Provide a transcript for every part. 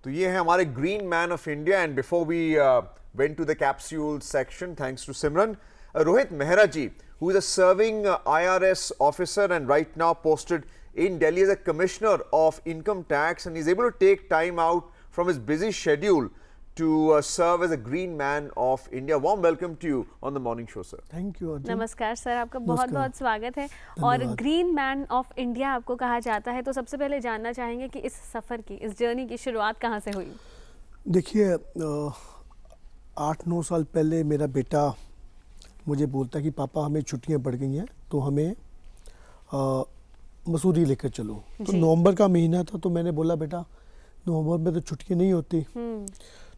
तो ये है हमारे green man of India and before we went to the capsule section thanks to Simran. Rohit Mehra ji, who is a serving IRS officer and right now posted in Delhi as a commissioner of income tax, and he's able to take time out from his busy schedule to serve as a green man of India. Warm welcome to you on the morning show, sir. Thank you, Arjun. नमस्कार sir, आपका बहुत बहुत स्वागत है। और green man of India आपको कहा जाता है, तो सबसे पहले जानना चाहेंगे कि इस सफ़र की, इस जर्नी की शुरुआत कहाँ से हुई? देखिए 8-9 साल पहले मेरा बेटा मुझे बोलता कि पापा हमें छुट्टियां पड़ गई हैं तो हमें मसूरी लेकर चलो। तो नवंबर का महीना था, तो मैंने बोला बेटा नवंबर में तो छुट्टियां नहीं होती।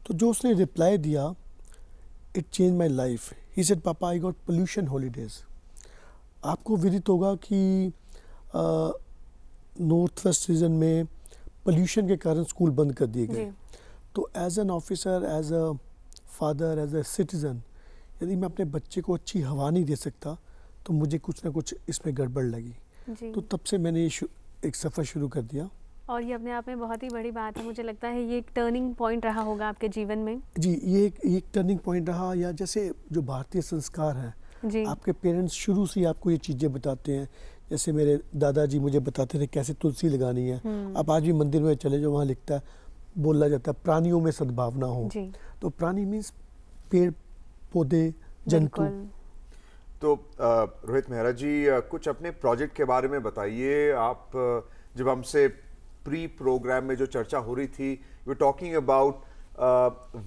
तो जो उसने रिप्लाई दिया, it change my life. He said papa I got pollution holidays. आपको विदित होगा कि नॉर्थ वेस्ट रीजन में पोल्यूशन के कारण स्कूल बंद कर दिए गए। तो as an officer, as a father, as a citizen, यदि मैं अपने बच्चे को अच्छी हवा नहीं दे सकता तो मुझे कुछ ना कुछ इसमें गड़बड़ लगी। तो तब से मैंने एक सफ़र शुरू कर दिया। और ये अपने आप में बहुत ही बड़ी बात है। मुझे लगता है ये एक टर्निंग पॉइंट रहा होगा आपके जीवन में। जी, ये एक टर्निंग पॉइंट रहा। या जैसे जो भारतीय संस्कार हैं, आपके पेरेंट्स शुरू से आपको ये चीज़ें बताते हैं। जैसे मेरे दादाजी मुझे बताते थे कैसे तुलसी लगानी है। अब आज भी मंदिर में चले जाओ, वहाँ लिखता है, बोला जाता है प्राणियों में सद्भावना हो। तो प्राणी मीन्स पेड़ पौधे, जंतु। तो रोहित मेहरा जी, कुछ अपने प्रोजेक्ट के बारे में बताइए। आप जब हमसे प्री प्रोग्राम में जो चर्चा हो रही थी, we talking about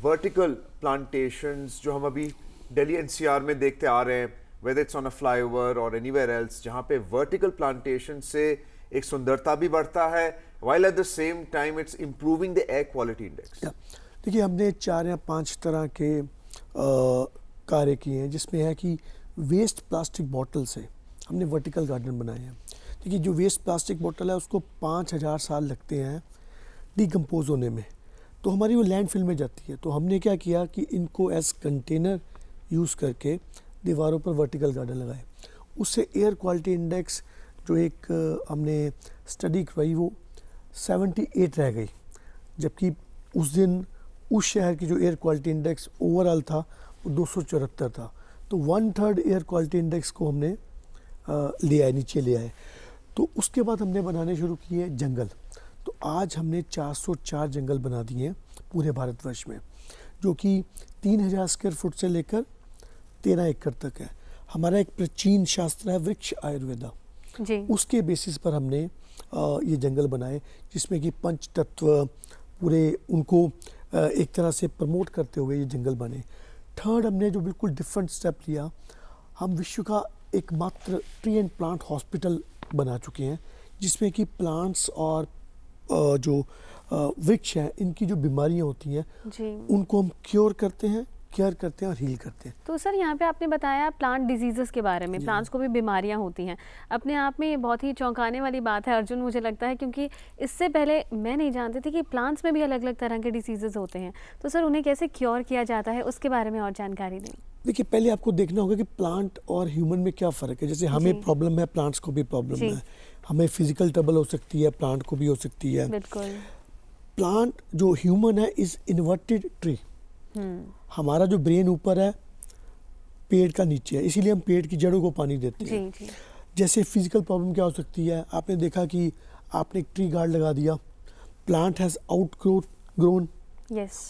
vertical plantations जो हम अभी दिल्ली एनसीआर में देखते आ रहे हैं, whether it's on a flyover और एनीवेयर एल्स, जहाँ पे वर्टिकल प्लांटेशन से एक सुंदरता भी बढ़ता है, while at the same time it's improving the air quality index. देखिए हमने 4 या 5 तरह के कार्य किए हैं, जिसमें है कि वेस्ट प्लास्टिक बॉटल से हमने वर्टिकल गार्डन बनाए हैं। देखिए जो वेस्ट प्लास्टिक बॉटल है उसको 5000 साल लगते हैं डिकम्पोज होने में, तो हमारी वो लैंडफिल में जाती है। तो हमने क्या किया कि इनको एज कंटेनर यूज़ करके दीवारों पर वर्टिकल गार्डन लगाए। उससे एयर क्वालिटी इंडेक्स जो एक हमने स्टडी करवाई वो 78 रह गई, जबकि उस दिन उस शहर की जो एयर क्वालिटी इंडेक्स ओवरऑल था वो 274 था। तो 1/3 एयर क्वालिटी इंडेक्स को हमने नीचे ले आए। तो उसके बाद हमने बनाने शुरू किए जंगल। तो आज हमने 404 जंगल बना दिए हैं पूरे भारतवर्ष में, जो कि 3000 स्क्वायर फुट से लेकर 13 एकड़ तक है। हमारा एक प्राचीन शास्त्र है वृक्ष आयुर्वेदा, उसके बेसिस पर हमने ये जंगल बनाए, जिसमें कि पंच तत्व पूरे उनको एक तरह से प्रमोट करते हुए ये जंगल बने। थर्ड, हमने जो बिल्कुल डिफरेंट स्टेप लिया, हम विश्व का एकमात्र ट्री एंड प्लांट हॉस्पिटल बना चुके हैं, जिसमें कि प्लांट्स और जो वृक्ष हैं, इनकी जो बीमारियां होती हैं उनको हम क्योर करते हैं, केयर करते हैं और हील करते हैं। तो सर यहाँ पे आपने बताया प्लांट डिजीजेस के बारे में, प्लांट्स को भी बीमारियाँ होती हैं। अपने आप में ये बहुत ही चौंकाने वाली बात है अर्जुन, मुझे लगता है, क्योंकि इससे पहले मैं नहीं जानती थी कि प्लांट्स में भी अलग अलग तरह के डिसीजेस होते हैं। तो सर उन्हें कैसे क्योर किया जाता है, उसके बारे में और जानकारी दें। देखिए पहले आपको देखना होगा कि प्लांट और ह्यूमन में क्या फ़र्क है। जैसे हमें प्रॉब्लम है, प्लांट्स को भी प्रॉब्लम है। हमें फिजिकल ट्रबल हो सकती है, प्लांट को भी हो सकती है। बिल्कुल। प्लांट जो ह्यूमन है इज़ इन्वर्टेड ट्री। हमारा जो ब्रेन ऊपर है, पेड़ का नीचे है, इसीलिए हम पेड़ की जड़ों को पानी देते हैं। जैसे फिजिकल प्रॉब्लम क्या हो सकती है, आपने देखा कि आपने एक ट्री गार्ड लगा दिया, प्लांट हैज़ ग्रोन,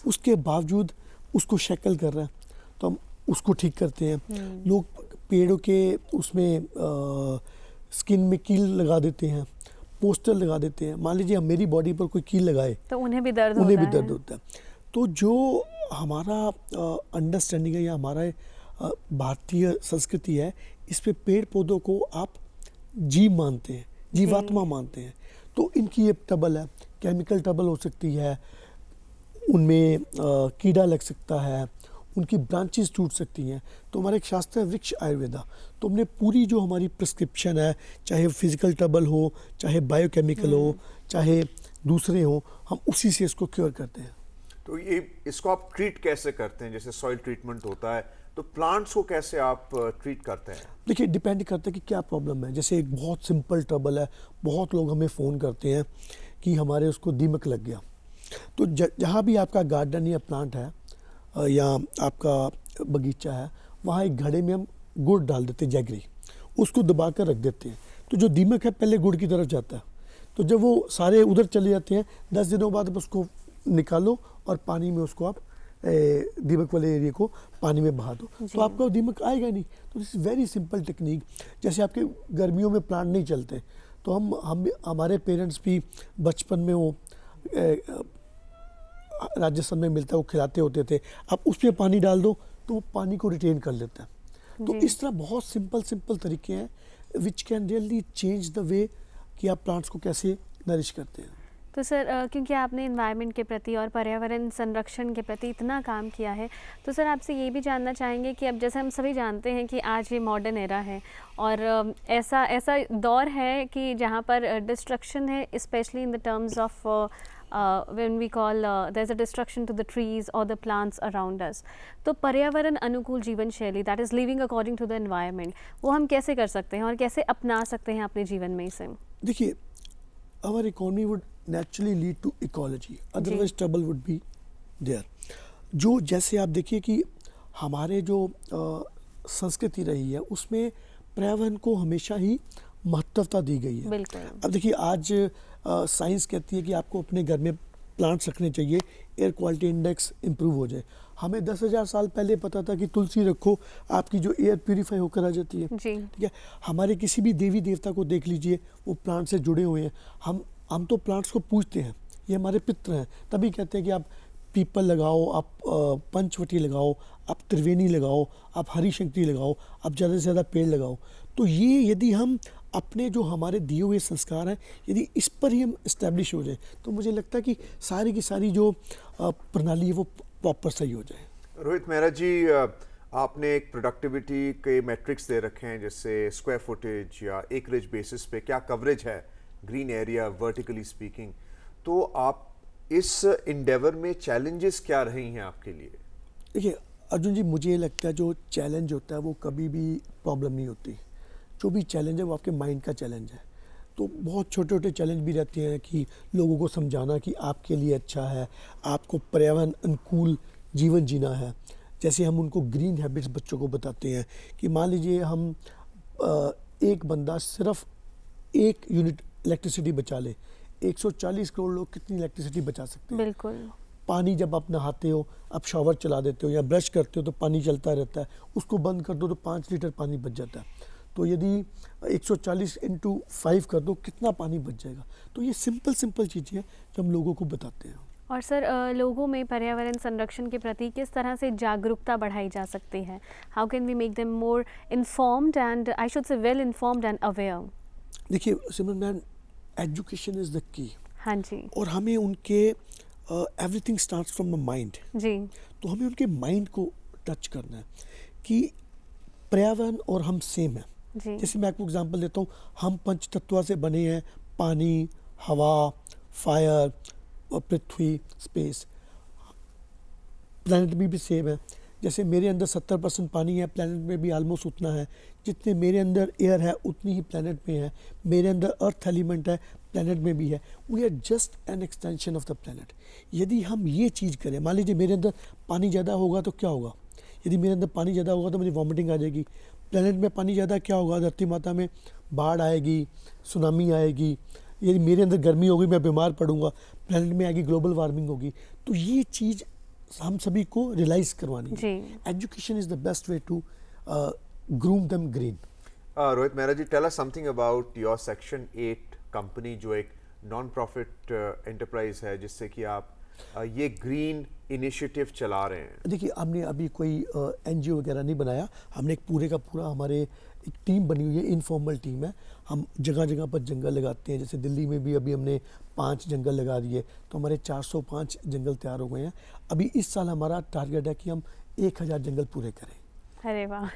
उसके बावजूद उसको शैकल कर रहा है, तो हम उसको ठीक करते हैं। लोग पेड़ों के उसमें स्किन में कील लगा देते हैं, पोस्टर लगा देते हैं। मान लीजिए मेरी बॉडी पर कोई कील लगाए तो उन्हें भी दर्द होता है। तो जो हमारा अंडरस्टैंडिंग है या हमारा भारतीय संस्कृति है, इस पे पेड़ पौधों को आप जीव मानते हैं, जीवात्मा मानते हैं। तो इनकी ये ट्रबल है, केमिकल ट्रबल हो सकती है, उनमें कीड़ा लग सकता है, उनकी ब्रांचेस टूट सकती हैं। तो हमारा एक शास्त्र है वृक्ष आयुर्वेदा। तो हमने पूरी जो हमारी प्रिस्क्रिप्शन है, चाहे फिजिकल ट्रबल हो, चाहे बायोकेमिकल हो, चाहे दूसरे हो, हम उसी से इसको क्योर करते हैं। तो ये इसको आप ट्रीट कैसे करते हैं? जैसे सॉइल ट्रीटमेंट होता है, तो प्लांट्स को कैसे आप ट्रीट करते हैं? देखिए डिपेंड करता है कि क्या प्रॉब्लम है। जैसे एक बहुत सिंपल ट्रबल है, बहुत लोग हमें फ़ोन करते हैं कि हमारे उसको दीमक लग गया। तो जहाँ भी आपका गार्डन या प्लांट है या आपका बगीचा है, वहाँ एक घड़े में हम गुड़ डाल देते हैं, जैगरी, उसको दबा कर रख देते हैं। तो जो दीमक है पहले गुड़ की तरफ जाता है, तो जब वो सारे उधर चले जाते हैं 10 दिनों बाद आप उसको निकालो और पानी में उसको आप दीमक वाले एरिया को पानी में बहा दो, तो आपका दीमक आएगा नहीं। तो this is very simple technique. जैसे आपके गर्मियों में प्लांट नहीं चलते, तो हम हमारे पेरेंट्स भी बचपन में वो राजस्थान में मिलता है, वो खिलाते होते थे, आप उसमें पानी डाल दो तो वो पानी को रिटेन कर लेता है। तो इस तरह बहुत सिंपल तरीके हैं which can really change the way कि आप प्लांट्स को कैसे नरिश करते हैं। तो सर क्योंकि आपने एनवायरनमेंट के प्रति और पर्यावरण संरक्षण के प्रति इतना काम किया है, तो सर आपसे ये भी जानना चाहेंगे कि अब जैसे हम सभी जानते हैं कि आज ये मॉडर्न एरा है और ऐसा दौर है कि जहाँ पर डिस्ट्रक्शन है, specially in the terms of when we call there's a destruction to the trees or the plants around us. तो पर्यावरण अनुकूल जीवन शैली, that is living according to the environment, वो हम कैसे कर सकते हैं और कैसे अपना सकते हैं अपने जीवन में इसे? देखिए, our economy would naturally lead to ecology, otherwise trouble would be there. जो जैसे आप देखिए कि हमारे जो संस्कृति रही है उसमें पर्यावरण को हमेशा ही महत्वता दी गई है। बिल्कुल। अब देखिए आज साइंस कहती है कि आपको अपने घर में प्लांट्स रखने चाहिए, एयर क्वालिटी इंडेक्स इम्प्रूव हो जाए। हमें 10,000 साल पहले पता था कि तुलसी रखो, आपकी जो एयर प्यूरीफाई होकर आ जाती है। जी। ठीक है, हमारे किसी भी देवी देवता को देख लीजिए, वो प्लांट से जुड़े हुए हैं। हम तो प्लांट्स को पूजते हैं, ये हमारे पितृ हैं, तभी कहते हैं कि आप पीपल लगाओ, आप पंचवटी लगाओ, आप त्रिवेणी लगाओ, आप हरी शंकरी लगाओ, आप ज़्यादा से ज़्यादा पेड़ लगाओ। तो ये यदि हम अपने जो हमारे दिए हुए संस्कार हैं, यदि इस पर ही हम इस्टेब्लिश हो जाए, तो मुझे लगता है कि सारी की सारी जो प्रणाली है वो प्रॉपर सही हो जाए। रोहित मेहरा जी, आपने एक प्रोडक्टिविटी के मैट्रिक्स दे रखे हैं, जैसे स्क्वायर फुटेज या एकरेज बेसिस पे क्या कवरेज है ग्रीन एरिया वर्टिकली स्पीकिंग, तो आप इस इंडेवर में चैलेंजेस क्या रही हैं आपके लिए? देखिए अर्जुन जी, मुझे ये लगता है जो चैलेंज होता है वो कभी भी प्रॉब्लम नहीं होती। जो भी चैलेंज है वो आपके माइंड का चैलेंज है। तो बहुत छोटे छोटे चैलेंज भी रहते हैं कि लोगों को समझाना कि आपके लिए अच्छा है, आपको पर्यावरण अनुकूल जीवन जीना है। जैसे हम उनको ग्रीन हैबिट्स बच्चों को बताते हैं कि मान लीजिए हम एक बंदा सिर्फ 1 यूनिट इलेक्ट्रिसिटी बचा ले, 140 करोड़ लोग कितनी इलेक्ट्रिसिटी बचा सकते हैं? बिल्कुल। पानी जब आप नहाते हो, आप शॉवर चला देते हो या ब्रश करते हो तो पानी चलता रहता है, उसको बंद कर दो तो 5 लीटर पानी बच जाता है। तो यदि 140 × 5 कर दो, कितना पानी बच जाएगा? तो ये सिंपल चीज़ें हैं जो हम लोगों को बताते हैं। और सर लोगों में पर्यावरण संरक्षण के प्रति किस तरह से जागरूकता बढ़ाई जा सकती है? How can we make them more informed and I should say well informed and aware? देखिए Simran ma'am, education is the key. हाँ जी। और हमें उनके everything starts from the mind. जी। तो हमें उनके माइंड को टच करना है कि पर्यावरण और हम सेम है। जैसे मैं आपको एग्जांपल देता हूँ, हम पंच तत्व से बने हैं, पानी, हवा, फायर, पृथ्वी, स्पेस। प्लैनेट में भी सेम है। जैसे मेरे अंदर 70% पानी है, प्लैनेट में भी ऑलमोस्ट उतना है। जितने मेरे अंदर एयर है उतनी ही प्लैनेट में है। मेरे अंदर अर्थ एलिमेंट है, प्लैनेट में भी है। We are just an extension of the planet. यदि हम ये चीज़ करें, मान लीजिए मेरे अंदर पानी ज़्यादा होगा तो क्या होगा? यदि मेरे अंदर पानी ज़्यादा होगा तो मुझे वॉमिटिंग आ जाएगी। प्लैनेट में पानी ज़्यादा क्या होगा? धरती माता में बाढ़ आएगी, सुनामी आएगी। यदि मेरे अंदर गर्मी होगी, मैं बीमार पड़ूंगा। प्लैनेट में आएगी, ग्लोबल वार्मिंग होगी। तो ये चीज़ हम सभी को रियलाइज करवानी है। Education is the best way to groom them green. Rohit Mehra ji, tell us something about your section 8 company, जो एक नॉन प्रॉफिट एंटरप्राइज है, जिससे कि आप ये ग्रीन इनिशिएटिव चला रहे हैं। देखिए, हमने अभी कोई एनजीओ वगैरह नहीं बनाया। हमने एक पूरे का पूरा, हमारे एक टीम बनी हुई है, इनफॉर्मल टीम है। हम जगह जगह पर जंगल लगाते हैं। जैसे दिल्ली में भी अभी हमने 5 जंगल लगा दिए, तो हमारे 405 जंगल तैयार हो गए हैं। अभी इस साल हमारा टारगेट है कि हम 1000 जंगल पूरे करें। अरे वाह।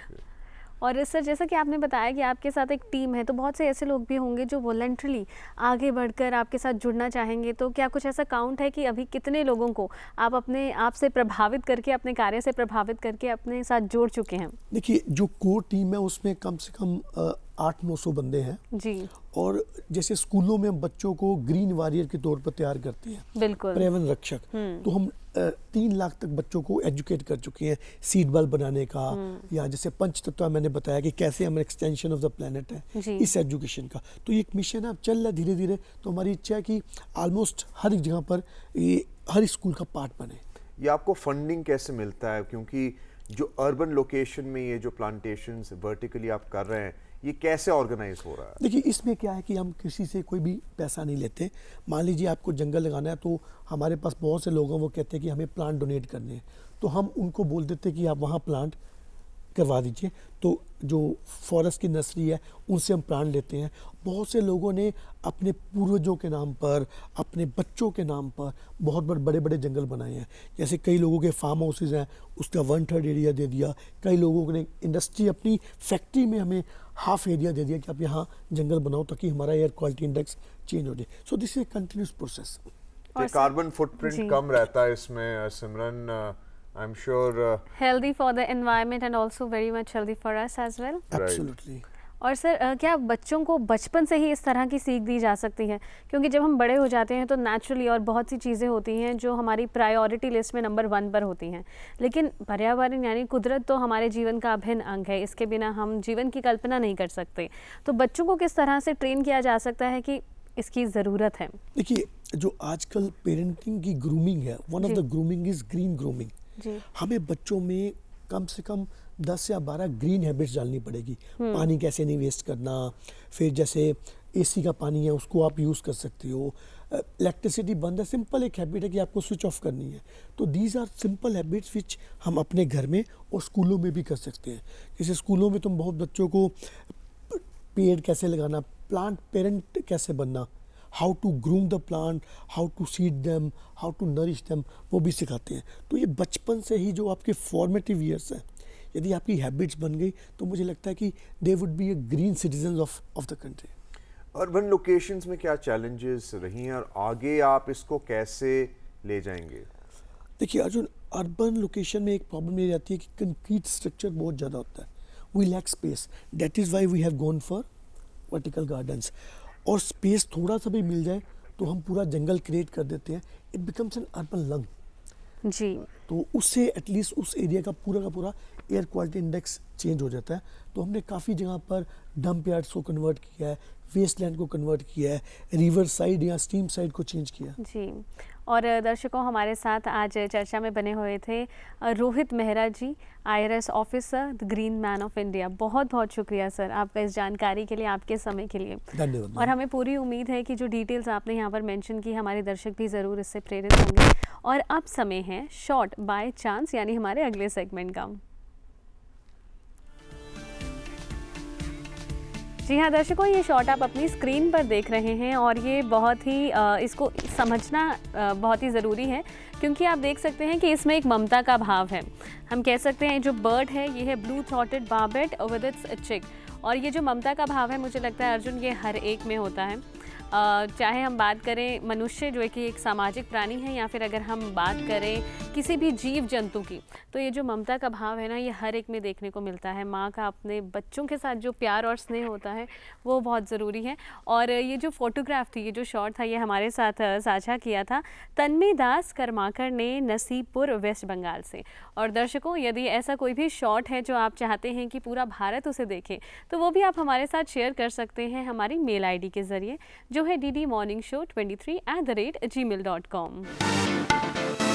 और सर, जैसा कि आपने बताया कि आपके साथ एक टीम है, तो बहुत से ऐसे लोग भी होंगे जो वॉलंटरली आगे बढ़कर आपके साथ जुड़ना चाहेंगे। तो क्या कुछ ऐसा काउंट है कि अभी कितने लोगों को आप अपने आप से प्रभावित करके, अपने कार्य से प्रभावित करके अपने साथ जोड़ चुके हैं? देखिए, जो कोर टीम है उसमें कम से कम 800-900 बंदे हैं जी और जैसे स्कूलों में हम बच्चों को ग्रीन वॉरियर के तौर पर तैयार करते हैं, बिल्कुल पर्यावरण रक्षक, तो हम 3 लाख तक बच्चों को एजुकेट कर चुके हैं सीड बॉल बनाने का, या जैसे पंचतत्व मैंने बताया कि कैसे हम एक्सटेंशन ऑफ द प्लेनेट जी। है इस एजुकेशन का। तो ये एक मिशन अब चल रहा है धीरे धीरे। तो हमारी इच्छा है कि ऑलमोस्ट हर एक जगह पर ये हर स्कूल का पार्ट बने। ये आपको फंडिंग कैसे मिलता है, क्योंकि जो अर्बन लोकेशन में ये जो प्लांटेशंस वर्टिकली आप कर रहे हैं, ये कैसे ऑर्गेनाइज हो रहा है? देखिए इसमें क्या है कि हम किसी से कोई भी पैसा नहीं लेते। मान लीजिए आपको जंगल लगाना है तो हमारे पास बहुत से लोग हैं, वो कहते हैं कि हमें प्लांट डोनेट करने हैं, तो हम उनको बोल देते हैं कि आप वहाँ प्लांट करवा दीजिए। तो जो फॉरेस्ट की नर्सरी है उनसे हम प्लांट लेते हैं। बहुत से लोगों ने अपने पूर्वजों के नाम पर, अपने बच्चों के नाम पर बहुत बड़े बड़े जंगल बनाए हैं। जैसे कई लोगों के फार्म हाउसेज हैं, उसका 1/3 एरिया दे दिया। कई लोगों ने इंडस्ट्री, अपनी फैक्ट्री में हमें हाफ एरिया दे दिया कि आप यहाँ जंगल बनाओ ताकि हमारा एयर क्वालिटी इंडेक्स चेंज हो जाए। So this is a continuous process. Carbon footprint कम रहता है इसमें Simran, I'm sure healthy for the environment and also very much healthy for us as well. Absolutely. और सर क्या बच्चों को बचपन से ही इस तरह की सीख दी जा सकती है? क्योंकि जब हम बड़े हो जाते हैं तो नेचुरली और बहुत सी चीज़ें होती हैं जो हमारी प्रायोरिटी लिस्ट में नंबर 1 पर होती हैं, लेकिन पर्यावरण यानी कुदरत तो हमारे जीवन का अभिन्न अंग है, इसके बिना हम जीवन की कल्पना नहीं कर सकते। तो बच्चों को किस तरह से ट्रेन किया जा सकता है कि इसकी ज़रूरत है? देखिए जो आजकल पेरेंटिंग की ग्रूमिंग है, one of the grooming is green grooming. हमें बच्चों में कम से कम 10 या 12 ग्रीन हैबिट्स डालनी पड़ेगी। पानी कैसे नहीं वेस्ट करना, फिर जैसे एसी का पानी है उसको आप यूज़ कर सकते हो, इलेक्ट्रिसिटी बंद है, सिंपल एक हैबिट है कि आपको स्विच ऑफ करनी है। तो these are simple habits which हम अपने घर में और स्कूलों में भी कर सकते हैं। जैसे स्कूलों में तुम बहुत बच्चों को पेड़ कैसे लगाना, प्लांट पेरेंट कैसे बनना, how to groom the plant, how to seed them, how to nourish them, वो भी सिखाते हैं। तो ये बचपन से ही जो आपके फॉर्मेटिव ईयर्स हैं, यदि आपकी हैबिट्स बन गई तो मुझे लगता है कि they would be A green citizen of the country. Urban locations में क्या चैलेंजेस रही हैं और आगे आप इसको कैसे ले जाएंगे? देखिए अर्जुन, अर्बन लोकेशन में एक प्रॉब्लम ये रहती है कि कंक्रीट स्ट्रक्चर बहुत ज़्यादा होता है, we lack space, that is why we have gone for vertical gardens. और स्पेस थोड़ा सा भी मिल जाए तो हम पूरा जंगल क्रिएट कर देते हैं, it becomes an urban lung जी। तो उससे एटलीस्ट उस एरिया का पूरा एयर क्वालिटी इंडेक्स चेंज हो जाता है। तो हमने काफ़ी जगह पर डंप यार्ड्स को कन्वर्ट किया है, वेस्टलैंड को कन्वर्ट किया है, रिवर साइड या स्ट्रीम साइड को चेंज किया जी। और दर्शकों, हमारे साथ आज चर्चा में बने हुए थे रोहित मेहरा जी, IRS officer, the green man of India. बहुत बहुत शुक्रिया सर आपका इस जानकारी के लिए, आपके समय के लिए। धन्यवाद। और हमें पूरी उम्मीद है कि जो डिटेल्स आपने यहाँ पर मेंशन की, हमारे दर्शक भी ज़रूर इससे प्रेरित होंगे। और अब समय है शॉट बाय चांस यानी हमारे अगले सेगमेंट का। जी हाँ दर्शकों, ये शॉट आप अपनी स्क्रीन पर देख रहे हैं और ये बहुत ही इसको समझना बहुत ही ज़रूरी है, क्योंकि आप देख सकते हैं कि इसमें एक ममता का भाव है। हम कह सकते हैं जो बर्ड है ये है ब्लू थ्रॉटेड बार्बेट विद इट्स चिक, और ये जो ममता का भाव है मुझे लगता है अर्जुन ये हर एक में होता है। चाहे हम बात करें मनुष्य जो है कि एक सामाजिक प्राणी है, या फिर अगर हम बात करें किसी भी जीव जंतु की, तो ये जो ममता का भाव है ना, ये हर एक में देखने को मिलता है। माँ का अपने बच्चों के साथ जो प्यार और स्नेह होता है वो बहुत ज़रूरी है। और ये जो फोटोग्राफ थी, ये जो शॉट था, ये हमारे साथ साझा किया था तन्मय दास करमाकर ने नसीबपुर वेस्ट बंगाल से। और दर्शकों, यदि ऐसा कोई भी शॉट है जो आप चाहते हैं कि पूरा भारत उसे देखे, तो वो भी आप हमारे साथ शेयर कर सकते हैं हमारी मेल ID के ज़रिए, जो है ddmorningshow23@gmail.com।